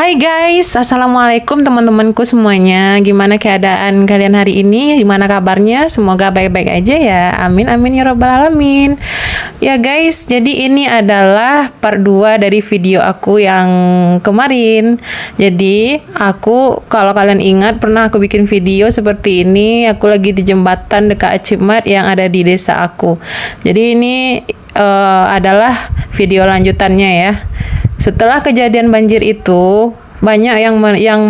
Hai guys, assalamualaikum teman-temanku semuanya. Gimana keadaan kalian hari ini? Gimana kabarnya? Semoga baik-baik aja ya. Amin amin ya robbal alamin. Ya guys, jadi ini adalah part 2 dari video aku yang kemarin. Jadi aku, kalau kalian ingat, pernah aku bikin video seperti ini. Aku lagi di jembatan dekat Achievement yang ada di desa aku. Jadi ini adalah video lanjutannya ya. Setelah kejadian banjir itu, banyak yang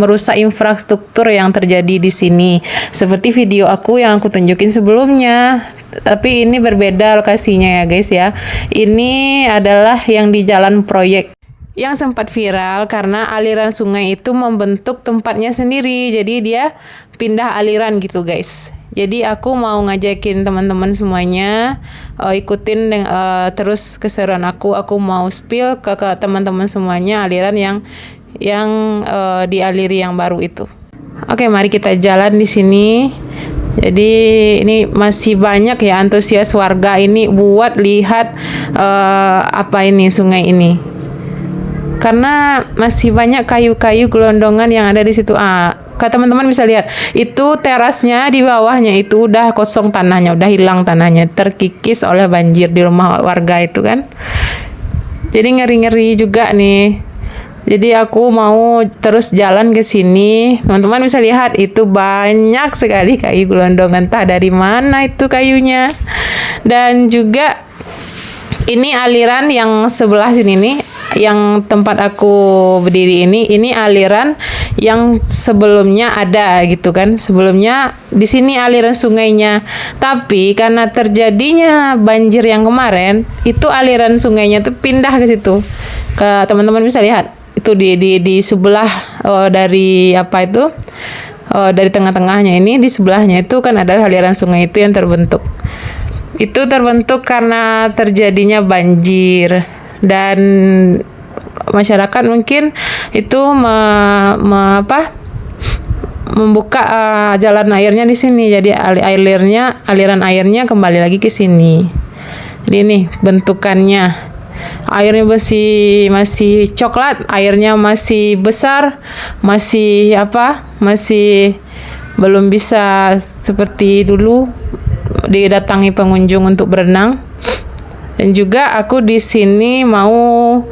merusak infrastruktur yang terjadi di sini. Seperti video aku yang aku tunjukin sebelumnya. Tapi ini berbeda lokasinya ya guys ya. Ini adalah yang di jalan proyek yang sempat viral karena aliran sungai itu membentuk tempatnya sendiri. Jadi dia pindah aliran gitu guys. Jadi aku mau ngajakin teman-teman semuanya ikutin terus keseruan aku. Aku mau spill ke teman-teman semuanya aliran yang dialiri yang baru itu. Oke, mari kita jalan di sini. Jadi ini masih banyak ya antusias warga ini buat lihat apa ini sungai ini. Karena masih banyak kayu-kayu gelondongan yang ada di situ. Teman-teman bisa lihat, itu terasnya di bawahnya itu udah kosong tanahnya, udah hilang tanahnya, terkikis oleh banjir di rumah warga itu kan. Jadi ngeri-ngeri juga nih. Jadi aku mau terus jalan ke sini. Teman-teman bisa lihat itu banyak sekali kayu gelondongan, entah dari mana itu kayunya. Dan juga ini aliran yang sebelah sini nih, yang tempat aku berdiri ini aliran yang sebelumnya ada gitu kan. Sebelumnya di sini aliran sungainya. Tapi karena terjadinya banjir yang kemarin, itu aliran sungainya tuh pindah ke situ. Teman-teman bisa lihat itu di sebelah dari apa itu? Dari tengah-tengahnya ini, di sebelahnya itu kan ada aliran sungai itu yang terbentuk. Itu terbentuk karena terjadinya banjir dan masyarakat mungkin itu membuka jalan airnya di sini. Jadi aliran airnya kembali lagi ke sini. Jadi ini bentukannya. Airnya masih coklat, airnya masih besar, masih belum bisa seperti dulu didatangi pengunjung untuk berenang. Dan juga aku di sini mau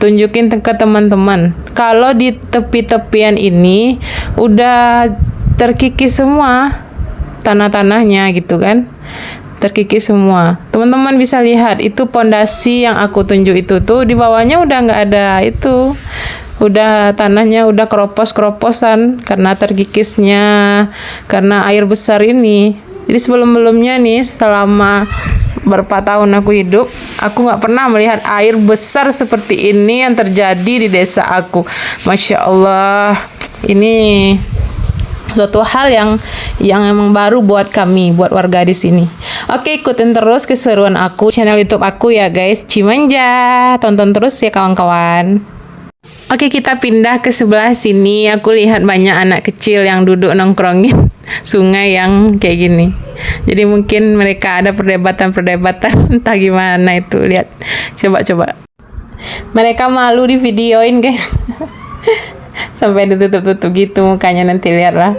tunjukin ke teman-teman, kalau di tepi-tepian ini udah terkikis semua tanah-tanahnya gitu kan, terkikis semua. Teman-teman bisa lihat itu pondasi yang aku tunjuk itu tuh di bawahnya udah nggak ada itu. Udah tanahnya udah keropos-keroposan karena terkikisnya, karena air besar ini. Jadi sebelum-sebelumnya nih, selama berapa tahun aku hidup, aku nggak pernah melihat air besar seperti ini yang terjadi di desa aku. Masya Allah, ini suatu hal yang emang baru buat kami, buat warga di sini. Oke, ikutin terus keseruan aku, channel YouTube aku ya guys, Cimanja. Tonton terus ya kawan-kawan. Oke, kita pindah ke sebelah sini. Aku lihat banyak anak kecil yang duduk nongkrongin sungai yang kayak gini. Jadi mungkin mereka ada perdebatan entah gimana itu. Lihat, coba. Mereka malu di videoin guys. Sampai ditutup-tutup gitu mukanya, nanti lihatlah.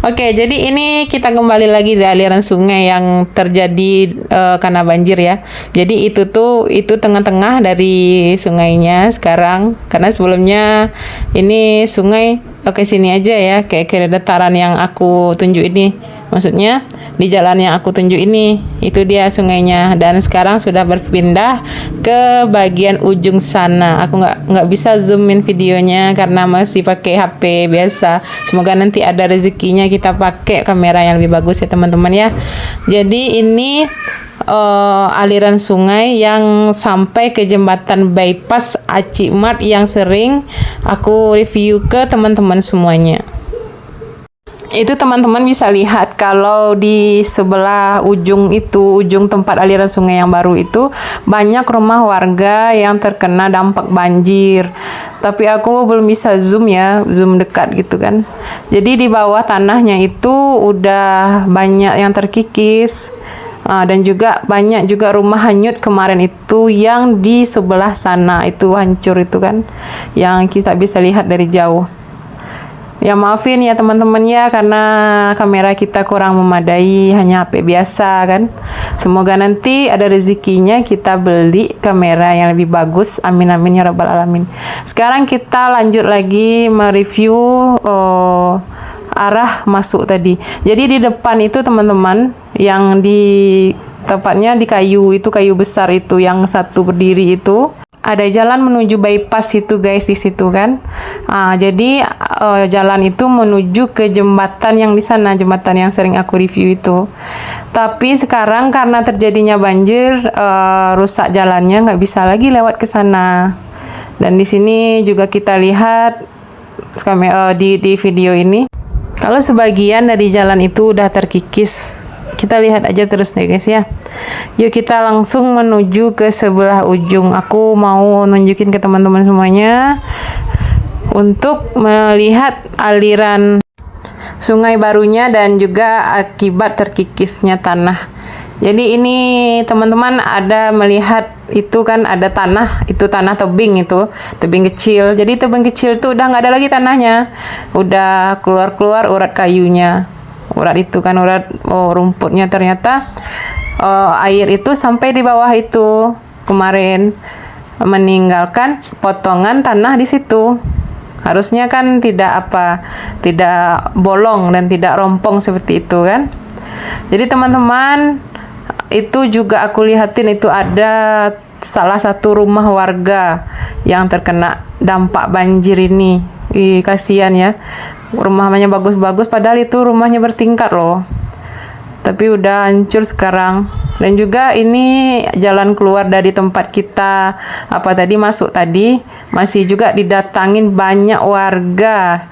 Oke, jadi ini kita kembali lagi di aliran sungai yang terjadi karena banjir ya. Jadi itu tengah-tengah dari sungainya sekarang, karena sebelumnya ini sungai sini aja ya, kayak ke dataran yang aku tunjuk ini. Maksudnya di jalan yang aku tunjuk ini, itu dia sungainya. Dan sekarang sudah berpindah ke bagian ujung sana. Aku nggak bisa zoomin videonya karena masih pakai HP biasa. Semoga nanti ada rezekinya kita pakai kamera yang lebih bagus ya teman-teman ya. Jadi ini aliran sungai yang sampai ke jembatan bypass Achievement yang sering aku review ke teman-teman semuanya. Itu teman-teman bisa lihat kalau di sebelah ujung tempat aliran sungai yang baru itu banyak rumah warga yang terkena dampak banjir. Tapi aku belum bisa zoom dekat gitu kan. Jadi di bawah tanahnya itu udah banyak yang terkikis. Dan juga banyak juga rumah hanyut kemarin itu yang di sebelah sana itu hancur itu kan, yang kita bisa lihat dari jauh. Ya maafin ya teman-teman ya, karena kamera kita kurang memadai, hanya HP biasa kan. Semoga nanti ada rezekinya kita beli kamera yang lebih bagus. Amin amin ya rabbal alamin. Sekarang kita lanjut lagi mereview arah masuk tadi. Jadi di depan itu teman-teman, yang di tepatnya di kayu itu, kayu besar itu yang satu berdiri itu, ada jalan menuju bypass itu guys, di situ kan. Jadi jalan itu menuju ke jembatan yang di sana, jembatan yang sering aku review itu. Tapi sekarang karena terjadinya banjir, rusak jalannya, nggak bisa lagi lewat ke sana. Dan di sini juga kita lihat di video ini, kalau sebagian dari jalan itu udah terkikis. Kita lihat aja terus deh guys ya. Yuk kita langsung menuju ke sebelah ujung. Aku mau nunjukin ke teman-teman semuanya untuk melihat aliran sungai barunya dan juga akibat terkikisnya tanah. Jadi ini teman-teman ada melihat itu kan, ada tanah, itu tanah tebing, itu tebing kecil. Jadi tebing kecil itu udah nggak ada lagi tanahnya, udah keluar urat kayunya. Urat itu kan urat rumputnya, ternyata air itu sampai di bawah itu kemarin, meninggalkan potongan tanah di situ. Harusnya kan tidak bolong dan tidak rompong seperti itu kan. Jadi teman-teman, itu juga aku lihatin itu ada salah satu rumah warga yang terkena dampak banjir ini. Kasihan ya, rumahnya bagus-bagus padahal itu rumahnya bertingkat loh, tapi udah hancur sekarang. Dan juga ini jalan keluar dari tempat kita masuk tadi, masih juga didatangin banyak warga.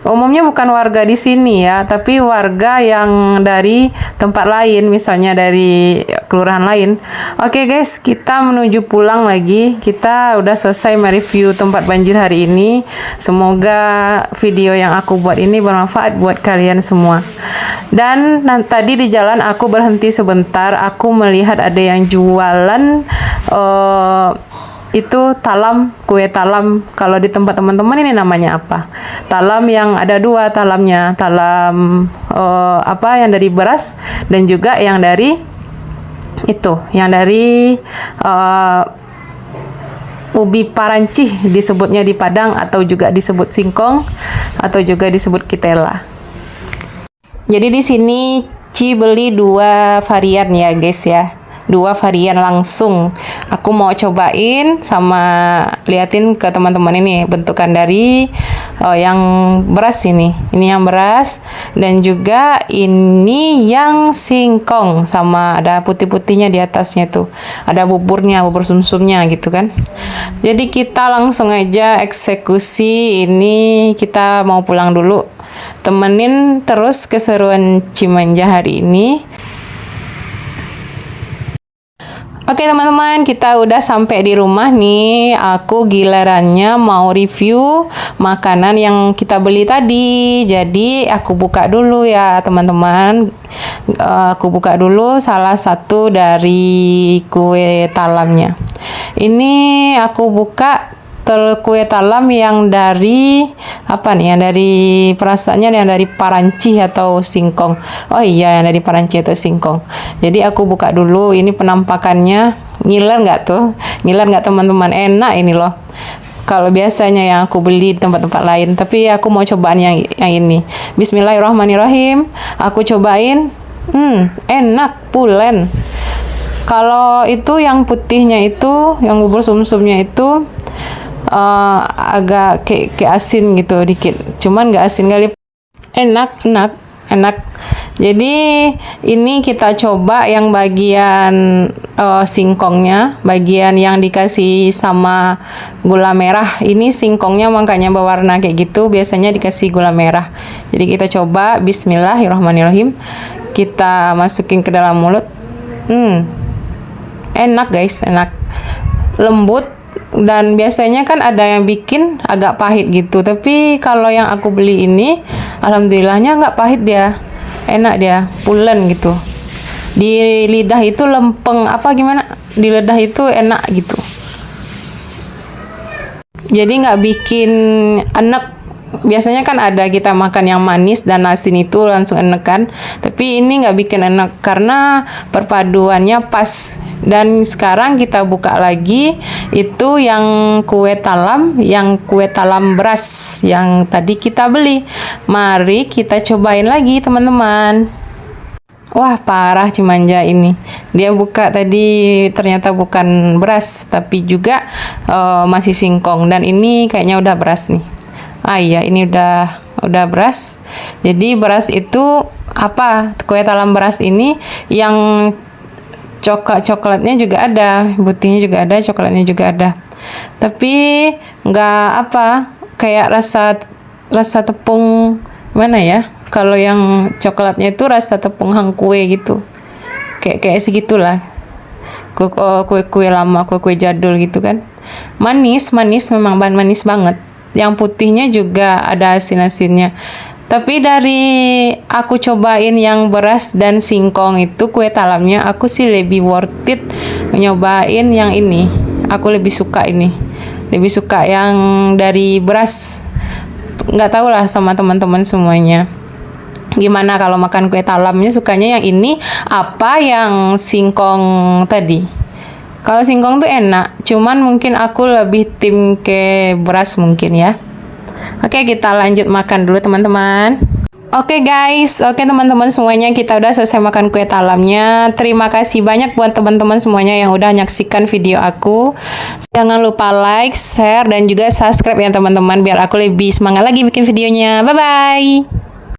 Umumnya bukan warga di sini ya, tapi warga yang dari tempat lain, misalnya dari kelurahan lain. Oke guys, kita menuju pulang lagi. Kita udah selesai mereview tempat banjir hari ini. Semoga video yang aku buat ini bermanfaat buat kalian semua. Dan tadi di jalan aku berhenti sebentar, aku melihat ada yang jualan itu talam, kue talam. Kalau di tempat teman-teman ini namanya apa? Talam yang ada dua talamnya, talam yang dari beras dan juga yang dari ubi parancih disebutnya di Padang, atau juga disebut singkong, atau juga disebut kitela. Jadi di sini Ci beli 2 varian ya guys ya. 2 varian langsung. Aku mau cobain sama liatin ke teman-teman ini bentukan dari yang beras ini. Ini yang beras dan juga ini yang singkong, sama ada putih-putihnya di atasnya tuh. Ada buburnya, bubur sumsumnya gitu kan. Jadi kita langsung aja eksekusi ini, kita mau pulang dulu. Temenin terus keseruan Cimanja hari ini. Oke teman-teman, kita udah sampai di rumah nih. Aku gilirannya mau review makanan yang kita beli tadi. Jadi aku buka dulu ya teman-teman. Aku buka dulu salah satu dari kue talamnya. Ini aku buka kue talam yang dari yang dari perasaannya yang dari parancih atau singkong. Oh iya, yang dari parancih atau singkong. Jadi aku buka dulu. Ini penampakannya, ngiler nggak tuh? Ngiler nggak teman-teman? Enak ini loh. Kalau biasanya yang aku beli di tempat-tempat lain, tapi aku mau cobaan yang ini. Bismillahirrahmanirrahim. Aku cobain. Enak, pulen. Kalau itu yang putihnya itu, yang bubur sumsumnya itu agak kayak asin gitu dikit, cuman nggak asin kali. Enak. Jadi ini kita coba yang bagian singkongnya, bagian yang dikasih sama gula merah. Ini singkongnya makanya berwarna kayak gitu, biasanya dikasih gula merah. Jadi kita coba. Bismillahirrahmanirrahim. Kita masukin ke dalam mulut. Enak guys, enak, lembut. Dan biasanya kan ada yang bikin agak pahit gitu, tapi kalau yang aku beli ini alhamdulillahnya nggak pahit, dia enak, dia pulen gitu. di lidah itu lempeng apa gimana, di lidah itu enak gitu, jadi nggak bikin enek. Biasanya kan ada kita makan yang manis dan asin itu langsung enek kan, tapi ini nggak bikin enek karena perpaduannya pas. Dan sekarang kita buka lagi itu yang kue talam beras yang tadi kita beli. Mari kita cobain lagi teman-teman. Wah, parah Cimanja ini. Dia buka tadi ternyata bukan beras, tapi juga masih singkong. Dan ini kayaknya udah beras nih. Ah iya, ini udah beras. Jadi beras itu apa? Kue talam beras ini yang coklatnya juga ada, putihnya juga ada, coklatnya juga ada. Tapi nggak apa, kayak rasa tepung mana ya? Kalau yang coklatnya itu rasa tepung hang kue gitu. Kayak segitulah. Kue lama, kue jadul gitu kan. Manis memang manis banget. Yang putihnya juga ada asin-asinnya. Tapi dari aku cobain yang beras dan singkong itu kue talamnya, aku sih lebih worth it nyobain yang ini. Aku lebih suka ini. Lebih suka yang dari beras. Nggak tahu lah sama teman-teman semuanya. Gimana kalau makan kue talamnya sukanya yang ini apa yang singkong tadi? Kalau singkong tuh enak, cuman mungkin aku lebih tim ke beras mungkin ya. Oke, kita lanjut makan dulu teman-teman. Oke guys, oke teman-teman semuanya, kita udah selesai makan kue talamnya. Terima kasih banyak buat teman-teman semuanya yang udah nyaksikan video aku. Jangan lupa like, share, dan juga subscribe ya teman-teman, biar aku lebih semangat lagi bikin videonya. Bye-bye!